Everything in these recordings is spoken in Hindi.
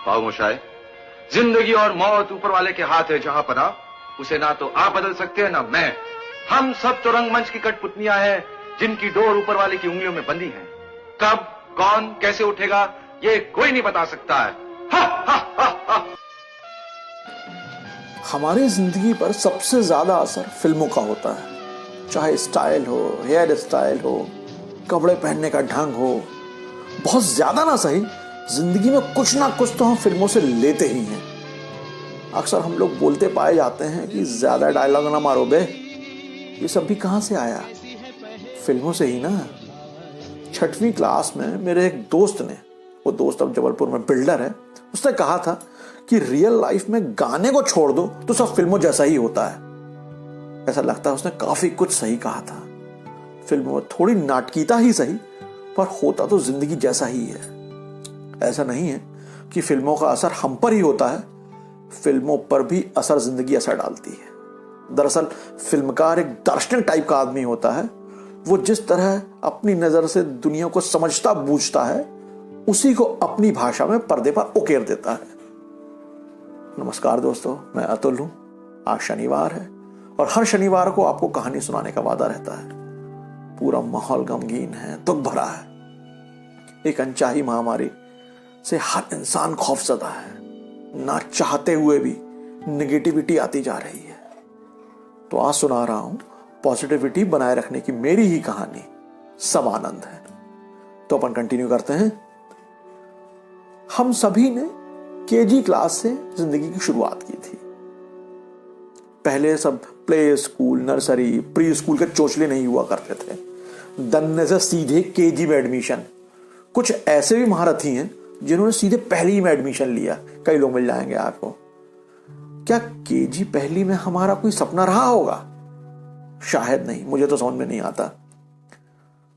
खामोश है। जिंदगी और मौत ऊपर वाले के हाथ है जहां पना, उसे ना तो आप बदल सकते हैं ना मैं। हम सब तो रंगमंच की कठपुतलियां हैं जिनकी डोर ऊपर वाले की उंगलियों में बंधी है। कब कौन कैसे उठेगा ये कोई नहीं बता सकता है। हा, हा, हा, हा। हमारी जिंदगी पर सबसे ज्यादा असर फिल्मों का होता है, चाहे स्टाइल हो, हेयर स्टाइल हो, कपड़े पहनने का ढंग हो। बहुत ज्यादा ना सही, जिंदगी में कुछ ना कुछ तो हम फिल्मों से लेते ही हैं। अक्सर हम लोग बोलते पाए जाते हैं कि ज्यादा डायलॉग ना मारो बे। ये सब भी कहां से आया? फिल्मों से ही ना। 6वीं क्लास में मेरे एक दोस्त ने, वो दोस्त अब जबलपुर में बिल्डर है, उसने कहा था कि रियल लाइफ में गाने को छोड़ दो तो सब फिल्मों जैसा ही होता है। ऐसा लगता है उसने काफी कुछ सही कहा था। फिल्मों में थोड़ी नाटकीता ही सही, पर होता तो जिंदगी जैसा ही है। ऐसा नहीं है कि फिल्मों का असर हम पर ही होता है, फिल्मों पर भी असर जिंदगी असर डालती है। दरअसल फिल्मकार एक दार्शनिक टाइप का आदमी होता है। वो जिस तरह अपनी नजर से दुनिया को समझता बूझता है, उसी को अपनी भाषा में पर्दे पर उकेर देता है। नमस्कार दोस्तों, मैं अतुल हूं। आज शनिवार है और हर शनिवार को आपको कहानी सुनाने का वादा रहता है। पूरा माहौल गमगीन है, दुख भरा है। एक अनचाही महामारी से हर इंसान खौफजदा है। ना चाहते हुए भी नेगेटिविटी आती जा रही है। तो आज सुना रहा हूं पॉजिटिविटी बनाए रखने की मेरी ही कहानी, सब आनंद है। तो अपन कंटिन्यू करते हैं। हम सभी ने केजी क्लास से जिंदगी की शुरुआत की थी। पहले सब play school, nursery, pre school के चोचले नहीं हुआ करते थे। दन्ने से सीधे केजी में एडमिशन। कुछ ऐसे भी महारथी हैं जिन्होंने सीधे पहली में एडमिशन लिया। कई लोग मिल जाएंगे आपको। क्या केजी पहली में हमारा कोई सपना रहा होगा? शायद नहीं, मुझे तो समझ में नहीं आता।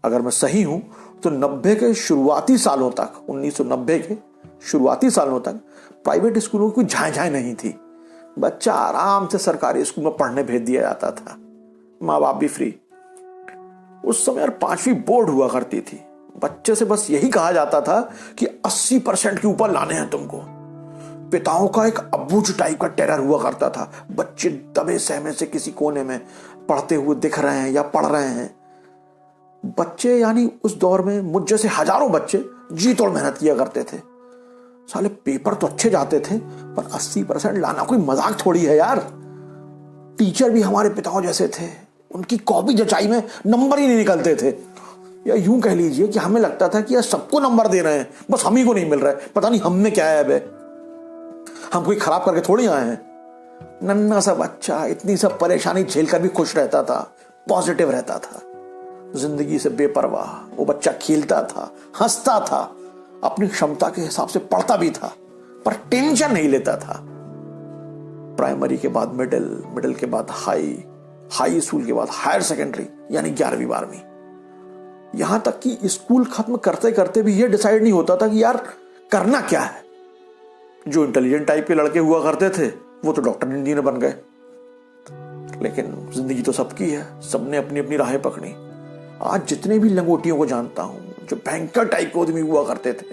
अगर मैं सही हूं तो 90 के शुरुआती सालों तक, 1990 के शुरुआती सालों तक प्राइवेट स्कूलों की कोई झाए झाए नहीं थी। बच्चा आराम से सरकारी स्कूल में पढ़ने भेज दिया जाता था, माँ बाप भी फ्री। उस समय यार 5वीं बोर्ड हुआ करती थी। बच्चे से बस यही कहा जाता था कि 80% के ऊपर लाने हैं तुमको। पिताओं का एक अबूझ टाइप का टेरर हुआ करता था। बच्चे दबे सहमे से किसी कोने में पढ़ते हुए दिख रहे हैं या पढ़ रहे हैं। बच्चे यानी उस दौर में मुझ जैसे हजारों बच्चे जी तोड़ मेहनत किया करते थे। साले पेपर तो अच्छे जाते थे, पर 80% लाना कोई मजाक थोड़ी है यार। टीचर भी हमारे पिताओं जैसे थे। उनकी कॉपी जचाई में नंबर ही नहीं निकलते थे। या यूं कह लीजिए कि हमें लगता था कि यार सबको नंबर दे रहे हैं, बस हम ही को नहीं मिल रहा है। पता नहीं हम में क्या है बे, हम कोई खराब करके थोड़ी आए हैं। नन्ना सा बच्चा इतनी सब परेशानी झेलकर भी खुश रहता था, पॉजिटिव रहता था, जिंदगी से बेपरवाह। वो बच्चा खेलता था, हंसता था, अपनी क्षमता के हिसाब से पढ़ता भी था, पर टेंशन नहीं लेता था। प्राइमरी के बाद मिडिल, मिडिल के बाद हाई, हाई स्कूल के बाद हायर सेकेंडरी, यानी 11वीं 12वीं। यहां तक कि स्कूल खत्म करते करते भी यह डिसाइड नहीं होता था कि यार करना क्या है। जो इंटेलिजेंट टाइप के लड़के हुआ करते थे वो तो डॉक्टर इंजीनियर बन गए। लेकिन जिंदगी तो सबकी है, सबने अपनी अपनी राहें पकड़ी। आज जितने भी लंगोटियों को जानता हूं जो बैंकर टाइप के आदमी हुआ करते थे,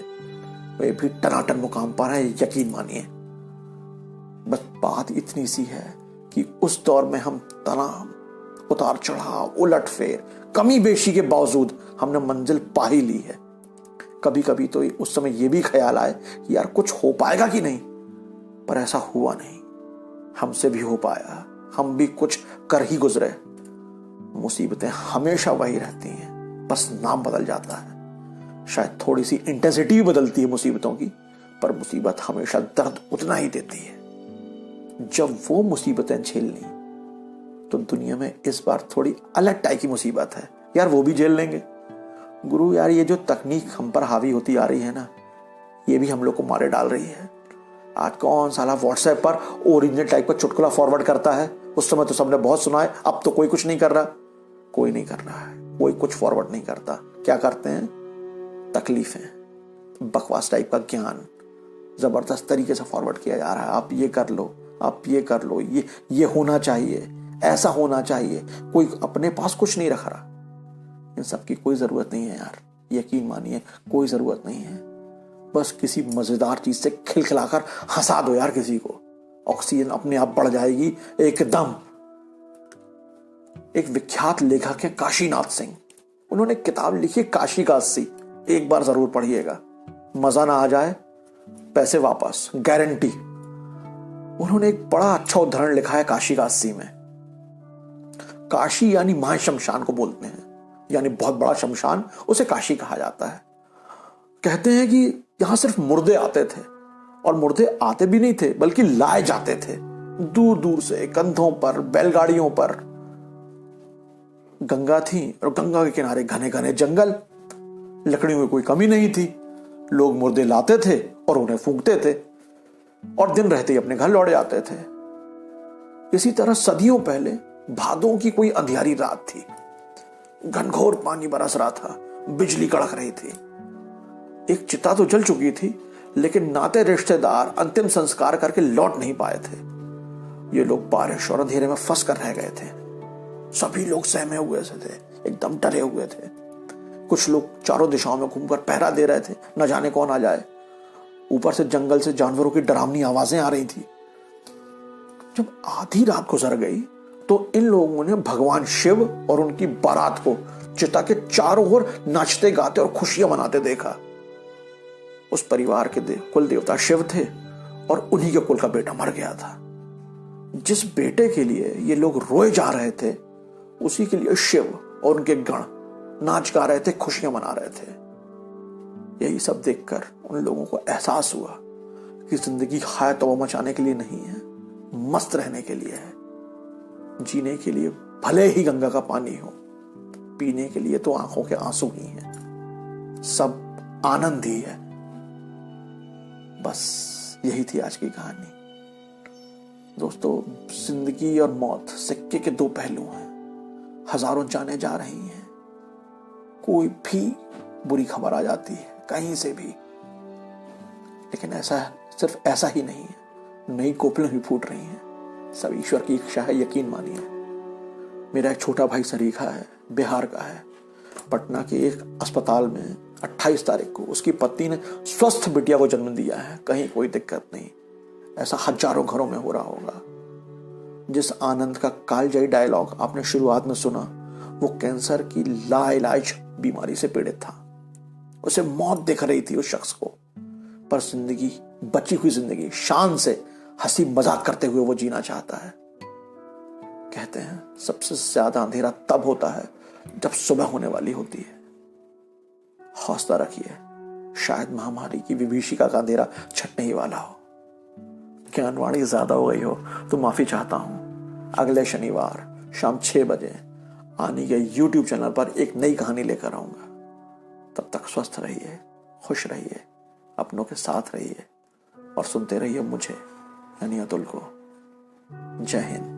वे भी टनाटन मुकाम पर है, यकीन मानिए। बस बात इतनी सी है कि उस दौर में हम तनाव, उतार चढ़ाव, उलट फेर, कमी बेशी के बावजूद हमने मंजिल पा ही ली है। कभी कभी तो उस समय यह भी ख्याल आए कि यार कुछ हो पाएगा कि नहीं, पर ऐसा हुआ नहीं। हमसे भी हो पाया, हम भी कुछ कर ही गुजरे। मुसीबतें हमेशा वही रहती हैं, बस नाम बदल जाता है। शायद थोड़ी सी इंटेंसिटी भी बदलती है मुसीबतों की, पर मुसीबत हमेशा दर्द उतना ही देती है। जब वो मुसीबतें झेलनी तो दुनिया में इस बार थोड़ी अलग टाइप की मुसीबत है यार, वो भी झेल लेंगे। गुरु यार, ये जो तकनीक हम पर हावी होती आ रही है ना, ये भी हम लोग को मारे डाल रही है। आज कौन साला व्हाट्सएप पर ओरिजिनल टाइप का चुटकुला फॉरवर्ड करता है? उस समय तो सबने बहुत सुना है, अब तो कोई कुछ नहीं कर रहा। कोई नहीं कर रहा है, कोई कुछ फॉरवर्ड नहीं करता। क्या करते हैं? तकलीफें, बकवास टाइप का ज्ञान जबरदस्त तरीके से फॉरवर्ड किया जा रहा है। आप ये कर लो, आप ये कर लो, ये होना चाहिए, ऐसा होना चाहिए। कोई अपने पास कुछ नहीं रख रहा। इन सब की कोई जरूरत नहीं है यार, यकीन मानिए, कोई जरूरत नहीं है। बस किसी मजेदार चीज से खिलखिलाकर हंसा दो यार किसी को, ऑक्सीजन अपने आप बढ़ जाएगी एकदम। एक विख्यात लेखक है काशीनाथ सिंह, उन्होंने किताब लिखी काशी का 80, एक बार जरूर पढ़िएगा, मजा ना आ जाए पैसे वापस गारंटी। उन्होंने एक बड़ा अच्छा उदाहरण लिखा है काशी का 80 में। काशी यानी महाशमशान को बोलते हैं, यानी बहुत बड़ा शमशान, उसे काशी कहा जाता है। कहते हैं कि यहां सिर्फ मुर्दे आते थे, और मुर्दे आते भी नहीं थे बल्कि लाए जाते थे दूर दूर से, कंधों पर, बैलगाड़ियों पर। गंगा थी और गंगा के किनारे घने घने जंगल, लकड़ियों की कोई कमी नहीं थी। लोग मुर्दे लाते थे और उन्हें फूंकते थे और दिन रहते ही अपने घर लौट जाते थे। इसी तरह सदियों पहले भादों की कोई अंधियारी रात थी, घनघोर पानी बरस रहा था, बिजली कड़क रही थी। एक चिता तो जल चुकी थी, लेकिन नाते रिश्तेदार अंतिम संस्कार करके लौट नहीं पाए थे। ये लोग बारिश और अंधेरे में फंस कर रह गए थे। सभी लोग सहमे हुए से थे, एकदम डरे हुए थे। कुछ लोग चारों दिशाओं में घूमकर पहरा दे रहे थे, न जाने कौन आ जाए। ऊपर से जंगल से जानवरों की डरावनी आवाजें आ रही थी। जब आधी रात गुजर गई तो इन लोगों ने भगवान शिव और उनकी बारात को चिता के चारों ओर नाचते गाते और खुशियां मनाते देखा। उस परिवार के कुल देवता शिव थे और उन्हीं के कुल का बेटा मर गया था। जिस बेटे के लिए ये लोग रोए जा रहे थे, उसी के लिए शिव और उनके गण नाच गा रहे थे, खुशियां मना रहे थे। यही सब देखकर उन लोगों को एहसास हुआ कि जिंदगी हाय तौबा मचाने के लिए नहीं है, मस्त रहने के लिए है। जीने के लिए भले ही गंगा का पानी हो, पीने के लिए तो आंखों के आंसू ही हैं, सब आनंद ही है। बस यही थी आज की कहानी। दोस्तों, जिंदगी और मौत सिक्के के दो पहलू हैं। हजारों जानें जा रही हैं, कोई भी बुरी खबर आ जाती है कहीं से भी, लेकिन ऐसा सिर्फ ऐसा ही नहीं है, नई कोपलें भी फूट रही हैं। सब ईश्वर की इच्छा है, यकीन मानिए। मेरा एक छोटा भाई सरीखा है, बिहार का है। पटना के एक अस्पताल में 28 तारीख को उसकी पत्नी ने स्वस्थ बिटिया को जन्म दिया है, कहीं कोई दिक्कत नहीं। ऐसा हजारों घरों में हो रहा होगा। जिस आनंद का कालजयी डायलॉग आपने शुरुआत में सुना, वो कैंसर की लाइलाज बीमारी से पीड़ित था। उसे मौत दिख रही थी उस शख्स को, पर जिंदगी, बची हुई जिंदगी शान से हंसी मजाक करते हुए वो जीना चाहता है। कहते हैं सबसे ज्यादा अंधेरा तब होता है जब सुबह होने वाली होती है। हौसला रखिए, शायद महामारी की विभीषिका का अंधेरा छटने ही वाला हो। ज्ञानवाणी ज्यादा हो गई हो तो माफी चाहता हूं। अगले शनिवार शाम 6 बजे आनी के YouTube चैनल पर एक नई कहानी लेकर आऊंगा। तब तक स्वस्थ रहिए, खुश रहिए, अपनों के साथ रहिए और सुनते रहिए मुझे, यानी अतुल को। जय हिंद।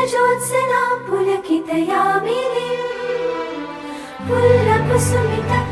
ज्योत्स्ना पुलकितयामिनीं पुल्लकुसुमिता